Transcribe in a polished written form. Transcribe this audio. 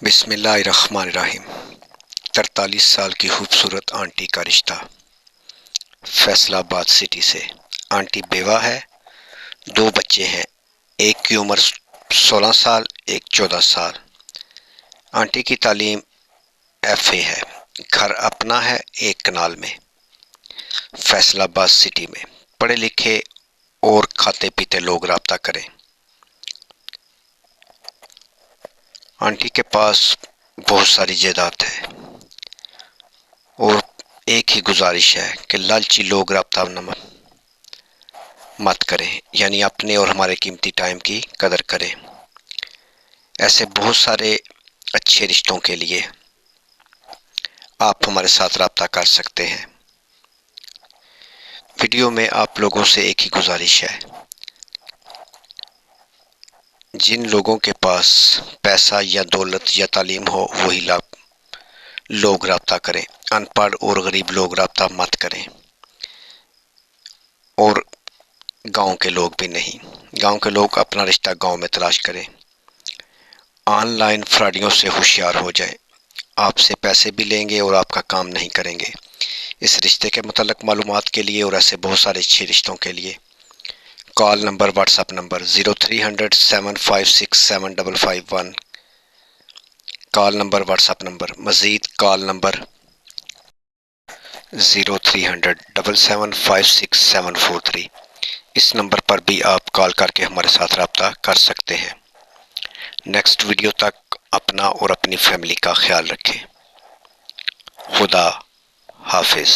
بسم اللہ الرحمن الرحیم۔ 43 سال کی خوبصورت آنٹی کا رشتہ، فیصل آباد سٹی سے۔ آنٹی بیوہ ہے، 2 بچے ہیں، ایک کی عمر 16 سال، ایک 14 سال۔ آنٹی کی تعلیم FA ہے، گھر اپنا ہے 1 کنال میں، فیصل آباد سٹی میں۔ پڑھے لکھے اور کھاتے پیتے لوگ رابطہ کریں۔ آنٹی کے پاس بہت ساری جائیداد ہے اور ایک ہی گزارش ہے کہ لالچی لوگ رابطہ مت کریں، یعنی اپنے اور ہمارے قیمتی ٹائم کی قدر کریں۔ ایسے بہت سارے اچھے رشتوں کے لیے آپ ہمارے ساتھ رابطہ کر سکتے ہیں۔ ویڈیو میں آپ لوگوں سے ایک ہی گزارش ہے، جن لوگوں کے پاس پیسہ یا دولت یا تعلیم ہو وہی لوگ رابطہ کریں، ان پڑھ اور غریب لوگ رابطہ مت کریں، اور گاؤں کے لوگ بھی نہیں۔ گاؤں کے لوگ اپنا رشتہ گاؤں میں تلاش کریں۔ آن لائن فراڈیوں سے ہوشیار ہو جائیں، آپ سے پیسے بھی لیں گے اور آپ کا کام نہیں کریں گے۔ اس رشتے کے متعلق معلومات کے لیے اور ایسے بہت سارے اچھے رشتوں کے لیے call number, what's app number 0300 756 7551، call number, what's app number. مزید کال نمبر 0300 7756 743۔ اس نمبر پر بھی آپ کال کر کے ہمارے ساتھ رابطہ کر سکتے ہیں۔ نیکسٹ ویڈیو تک اپنا اور اپنی فیملی کا خیال رکھیں۔ خدا حافظ۔